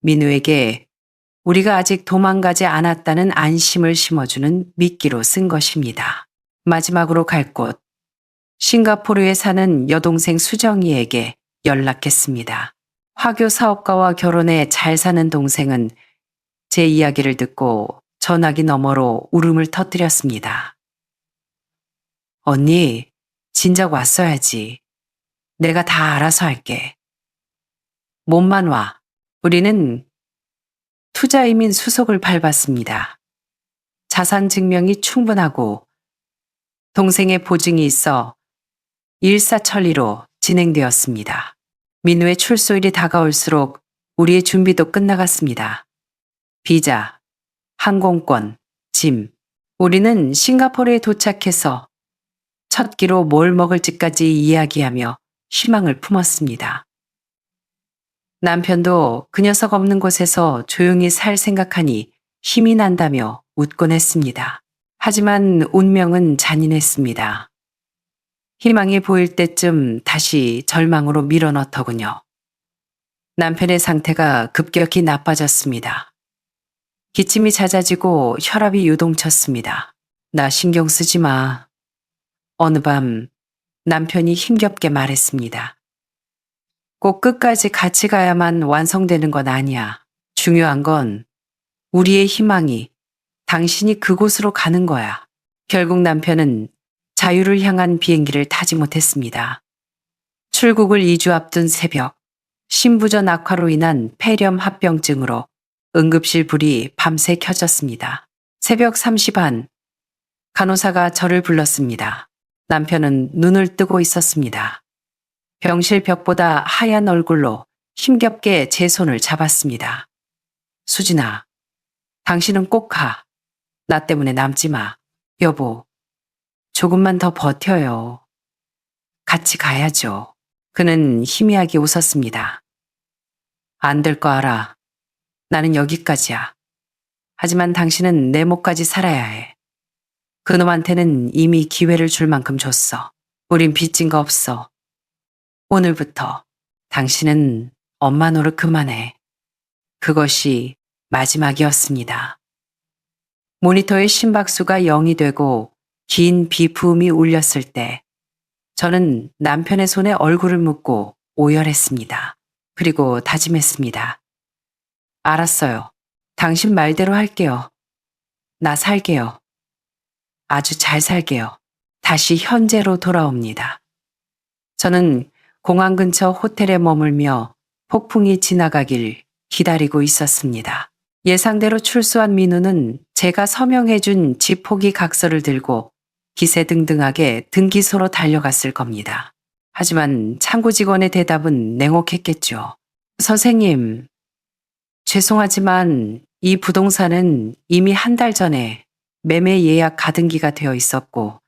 민우에게 우리가 아직 도망가지 않았다는 안심을 심어주는 미끼로 쓴 것입니다. 마지막으로 갈 곳. 싱가포르에 사는 여동생 수정이에게 연락했습니다. 화교 사업가와 결혼해 잘 사는 동생은 제 이야기를 듣고 전화기 너머로 울음을 터뜨렸습니다. 언니, 진작 왔어야지. 내가 다 알아서 할게. 몸만 와. 우리는 투자이민 수속을 밟았습니다. 자산 증명이 충분하고 동생의 보증이 있어 일사천리로 진행되었습니다. 민우의 출소일이 다가올수록 우리의 준비도 끝나갔습니다. 비자, 항공권, 짐. 우리는 싱가포르에 도착해서 첫 끼로 뭘 먹을지까지 이야기하며 희망을 품었습니다. 남편도 그 녀석 없는 곳에서 조용히 살 생각하니 힘이 난다며 웃곤 했습니다. 하지만 운명은 잔인했습니다. 희망이 보일 때쯤 다시 절망으로 밀어넣더군요. 남편의 상태가 급격히 나빠졌습니다. 기침이 잦아지고 혈압이 요동쳤습니다. 나 신경 쓰지 마. 어느 밤 남편이 힘겹게 말했습니다. 꼭 끝까지 같이 가야만 완성되는 건 아니야. 중요한 건 우리의 희망이 당신이 그곳으로 가는 거야. 결국 남편은 자유를 향한 비행기를 타지 못했습니다. 출국을 2주 앞둔 새벽, 신부전 악화로 인한 폐렴 합병증으로 응급실 불이 밤새 켜졌습니다. 새벽 3시 반, 간호사가 저를 불렀습니다. 남편은 눈을 뜨고 있었습니다. 병실 벽보다 하얀 얼굴로 힘겹게 제 손을 잡았습니다. 수진아, 당신은 꼭 가. 나 때문에 남지 마. 여보, 조금만 더 버텨요. 같이 가야죠. 그는 희미하게 웃었습니다. 안 될 거 알아. 나는 여기까지야. 하지만 당신은 내 목까지 살아야 해. 그놈한테는 이미 기회를 줄 만큼 줬어. 우린 빚진 거 없어. 오늘부터 당신은 엄마 노릇 그만해. 그것이 마지막이었습니다. 모니터의 심박수가 0이 되고 긴 비품이 울렸을 때 저는 남편의 손에 얼굴을 묻고 오열했습니다. 그리고 다짐했습니다. 알았어요. 당신 말대로 할게요. 나 살게요. 아주 잘 살게요. 다시 현재로 돌아옵니다. 저는 공항 근처 호텔에 머물며 폭풍이 지나가길 기다리고 있었습니다. 예상대로 출소한 민우는 제가 서명해준 집 포기 각서를 들고 기세등등하게 등기소로 달려갔을 겁니다. 하지만 창구 직원의 대답은 냉혹했겠죠. 선생님, 죄송하지만 이 부동산은 이미 한 달 전에 매매 예약 가등기가 되어 있었고,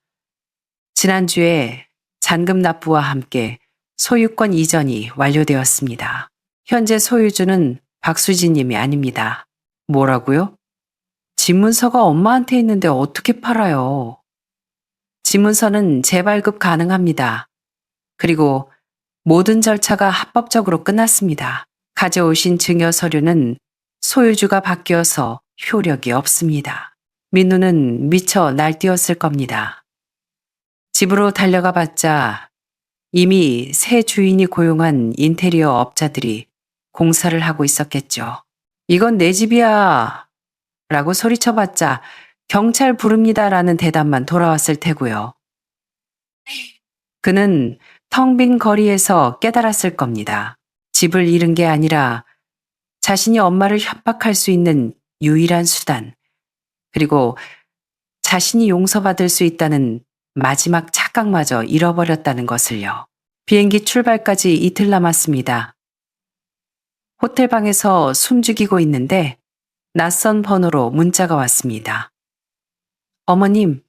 지난주에 잔금 납부와 함께 소유권 이전이 완료되었습니다. 현재 소유주는 박수진 님이 아닙니다. 뭐라고요? 집문서가 엄마한테 있는데 어떻게 팔아요? 집문서는 재발급 가능합니다. 그리고 모든 절차가 합법적으로 끝났습니다. 가져오신 증여 서류는 소유주가 바뀌어서 효력이 없습니다. 민우는 미쳐 날뛰었을 겁니다. 집으로 달려가 봤자 이미 새 주인이 고용한 인테리어 업자들이 공사를 하고 있었겠죠. 이건 내 집이야 라고 소리쳐봤자 경찰 부릅니다 라는 대답만 돌아왔을 테고요. 그는 텅 빈 거리에서 깨달았을 겁니다. 집을 잃은 게 아니라 자신이 엄마를 협박할 수 있는 유일한 수단, 그리고 자신이 용서받을 수 있다는 마지막 착각마저 잃어버렸다는 것을요. 비행기 출발까지 이틀 남았습니다. 호텔방에서 숨죽이고 있는데 낯선 번호로 문자가 왔습니다. 어머님,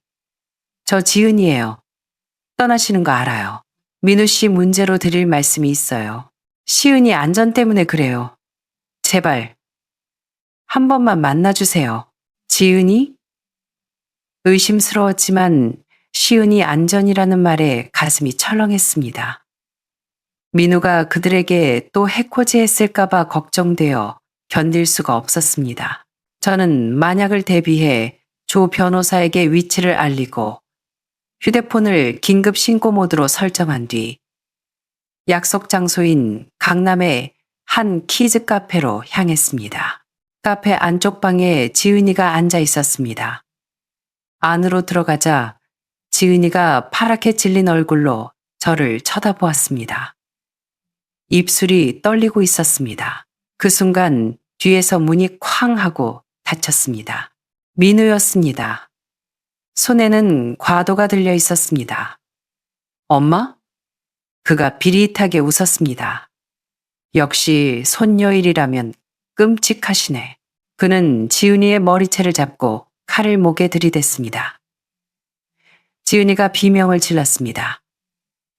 저 지은이에요. 떠나시는 거 알아요. 민우 씨 문제로 드릴 말씀이 있어요. 시은이 안전 때문에 그래요. 제발 한 번만 만나주세요. 지은이? 의심스러웠지만 시은이 안전이라는 말에 가슴이 철렁했습니다. 민우가 그들에게 또 해코지 했을까봐 걱정되어 견딜 수가 없었습니다. 저는 만약을 대비해 조 변호사에게 위치를 알리고 휴대폰을 긴급 신고 모드로 설정한 뒤 약속 장소인 강남의 한 키즈 카페로 향했습니다. 카페 안쪽 방에 지은이가 앉아 있었습니다. 안으로 들어가자 지은이가 파랗게 질린 얼굴로 저를 쳐다보았습니다. 입술이 떨리고 있었습니다. 그 순간 뒤에서 문이 쾅 하고 닫혔습니다. 민우였습니다. 손에는 과도가 들려 있었습니다. 엄마? 그가 비릿하게 웃었습니다. 역시 손녀일이라면 끔찍하시네. 그는 지은이의 머리채를 잡고 칼을 목에 들이댔습니다. 지은이가 비명을 질렀습니다.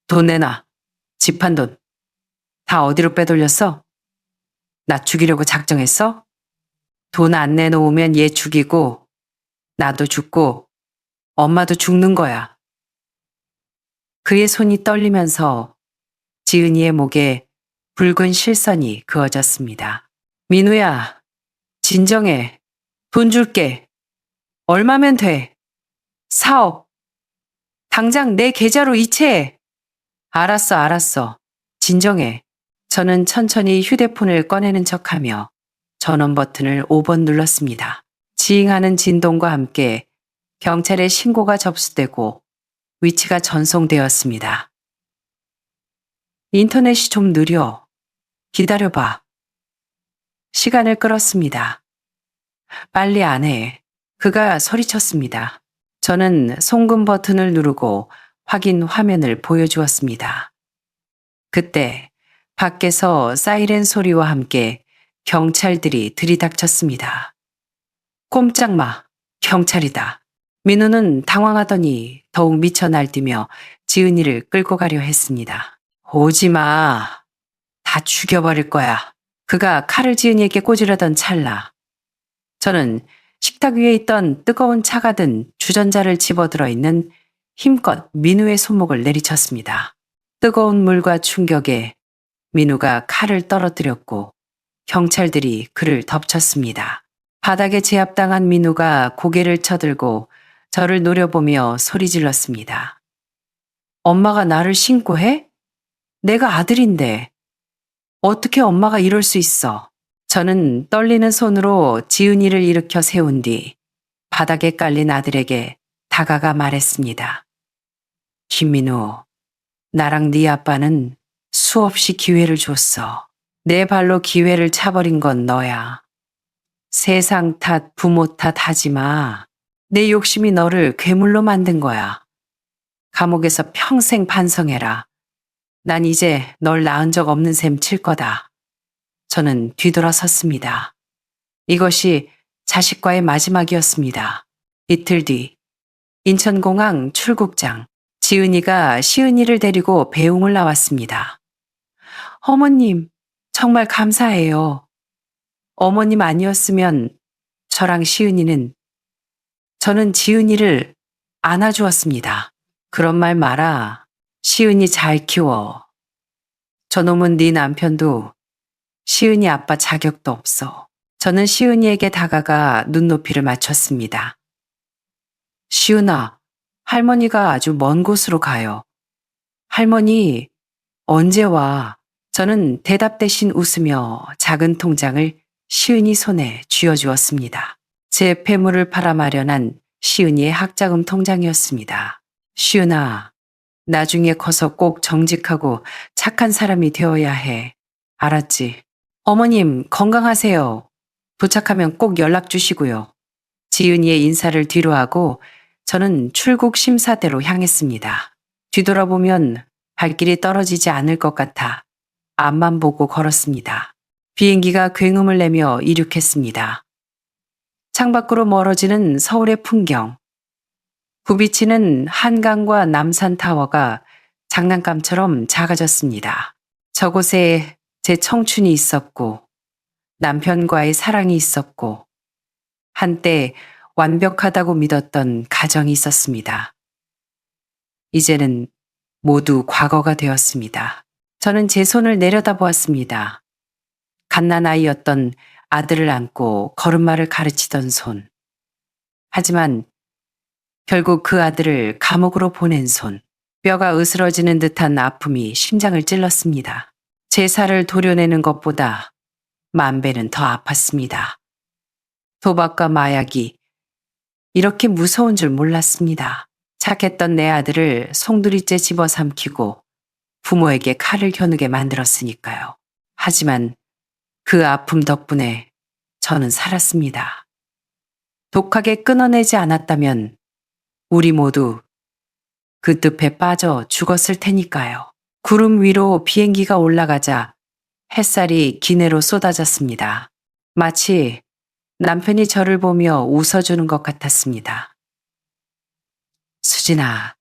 돈 내놔. 집한 돈. 다 어디로 빼돌렸어? 나 죽이려고 작정했어? 돈 안 내놓으면 얘 죽이고 나도 죽고 엄마도 죽는 거야. 그의 손이 떨리면서 지은이의 목에 붉은 실선이 그어졌습니다. 민우야, 진정해. 돈 줄게. 얼마면 돼? 4억. 당장 내 계좌로 이체해. 알았어. 진정해. 저는 천천히 휴대폰을 꺼내는 척하며 전원 버튼을 5번 눌렀습니다. 지잉하는 진동과 함께 경찰에 신고가 접수되고 위치가 전송되었습니다. 인터넷이 좀 느려. 기다려봐. 시간을 끌었습니다. 빨리 안 해. 그가 소리쳤습니다. 저는 송금 버튼을 누르고 확인 화면을 보여주었습니다. 그때 밖에서 사이렌 소리와 함께 경찰들이 들이닥쳤습니다. 꼼짝 마. 경찰이다. 민우는 당황하더니 더욱 미쳐 날뛰며 지은이를 끌고 가려 했습니다. 오지 마. 다 죽여버릴 거야. 그가 칼을 지은이에게 꽂으려던 찰나. 저는 식탁 위에 있던 뜨거운 차가 든 주전자를 집어들어 있는 힘껏 민우의 손목을 내리쳤습니다. 뜨거운 물과 충격에 민우가 칼을 떨어뜨렸고 경찰들이 그를 덮쳤습니다. 바닥에 제압당한 민우가 고개를 쳐들고 저를 노려보며 소리 질렀습니다. 엄마가 나를 신고해? 내가 아들인데. 어떻게 엄마가 이럴 수 있어? 저는 떨리는 손으로 지은이를 일으켜 세운 뒤 바닥에 깔린 아들에게 다가가 말했습니다. 김민우, 나랑 네 아빠는 수없이 기회를 줬어. 내 발로 기회를 차버린 건 너야. 세상 탓, 부모 탓 하지 마. 내 욕심이 너를 괴물로 만든 거야. 감옥에서 평생 반성해라. 난 이제 널 낳은 적 없는 셈 칠 거다. 저는 뒤돌아섰습니다. 이것이 자식과의 마지막이었습니다. 이틀 뒤 인천공항 출국장. 지은이가 시은이를 데리고 배웅을 나왔습니다. 어머님, 정말 감사해요. 어머님 아니었으면 저랑 저는 지은이를 안아주었습니다. 그런 말 마라. 시은이 잘 키워. 저놈은 네 남편도 시은이 아빠 자격도 없어. 저는 시은이에게 다가가 눈높이를 맞췄습니다. 시은아, 할머니가 아주 먼 곳으로 가요. 할머니, 언제 와? 저는 대답 대신 웃으며 작은 통장을 시은이 손에 쥐어주었습니다. 제 폐물을 팔아 마련한 시은이의 학자금 통장이었습니다. 시은아, 나중에 커서 꼭 정직하고 착한 사람이 되어야 해. 알았지? 어머님, 건강하세요. 도착하면 꼭 연락 주시고요. 지은이의 인사를 뒤로 하고 저는 출국 심사대로 향했습니다. 뒤돌아보면 발길이 떨어지지 않을 것 같아 앞만 보고 걸었습니다. 비행기가 굉음을 내며 이륙했습니다. 창밖으로 멀어지는 서울의 풍경. 굽이치는 한강과 남산타워가 장난감처럼 작아졌습니다. 저곳에 제 청춘이 있었고 남편과의 사랑이 있었고 한때 완벽하다고 믿었던 가정이 있었습니다. 이제는 모두 과거가 되었습니다. 저는 제 손을 내려다보았습니다. 갓난아이였던 아들을 안고 걸음마를 가르치던 손. 하지만 결국 그 아들을 감옥으로 보낸 손. 뼈가 으스러지는 듯한 아픔이 심장을 찔렀습니다. 제 살을 도려내는 것보다 만 배는 더 아팠습니다. 도박과 마약이 이렇게 무서운 줄 몰랐습니다. 착했던 내 아들을 송두리째 집어삼키고 부모에게 칼을 겨누게 만들었으니까요. 하지만 그 아픔 덕분에 저는 살았습니다. 독하게 끊어내지 않았다면 우리 모두 그 늪에 빠져 죽었을 테니까요. 구름 위로 비행기가 올라가자 햇살이 기내로 쏟아졌습니다. 마치 남편이 저를 보며 웃어주는 것 같았습니다. 수진아,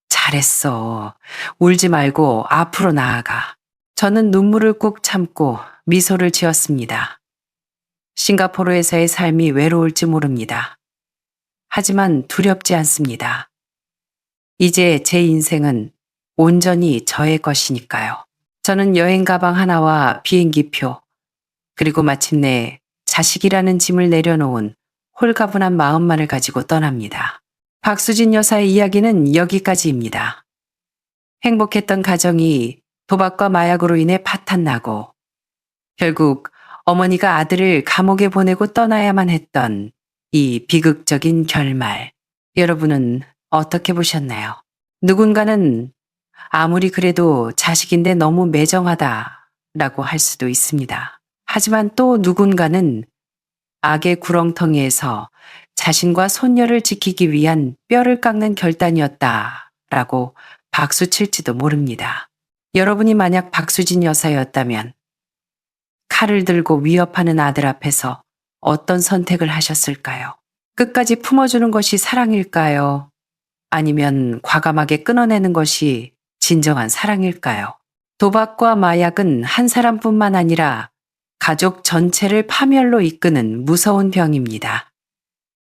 잘했어. 울지 말고 앞으로 나아가. 저는 눈물을 꾹 참고 미소를 지었습니다. 싱가포르에서의 삶이 외로울지 모릅니다. 하지만 두렵지 않습니다. 이제 제 인생은 온전히 저의 것이니까요. 저는 여행 가방 하나와 비행기표, 그리고 마침내 자식이라는 짐을 내려놓은 홀가분한 마음만을 가지고 떠납니다. 박수진 여사의 이야기는 여기까지입니다. 행복했던 가정이 도박과 마약으로 인해 파탄나고 결국 어머니가 아들을 감옥에 보내고 떠나야만 했던 이 비극적인 결말. 여러분은 어떻게 보셨나요? 누군가는 아무리 그래도 자식인데 너무 매정하다라고 할 수도 있습니다. 하지만 또 누군가는 악의 구렁텅이에서 자신과 손녀를 지키기 위한 뼈를 깎는 결단이었다라고 박수칠지도 모릅니다. 여러분이 만약 박수진 여사였다면 칼을 들고 위협하는 아들 앞에서 어떤 선택을 하셨을까요? 끝까지 품어주는 것이 사랑일까요? 아니면 과감하게 끊어내는 것이 진정한 사랑일까요? 도박과 마약은 한 사람뿐만 아니라 가족 전체를 파멸로 이끄는 무서운 병입니다.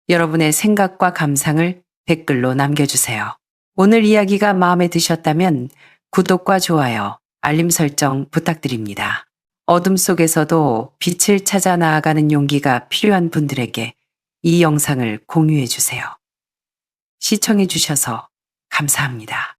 여러분의 생각과 감상을 댓글로 남겨주세요. 오늘 이야기가 마음에 드셨다면 구독과 좋아요, 알림 설정 부탁드립니다. 어둠 속에서도 빛을 찾아 나아가는 용기가 필요한 분들에게 이 영상을 공유해 주세요. 시청해 주셔서 감사합니다.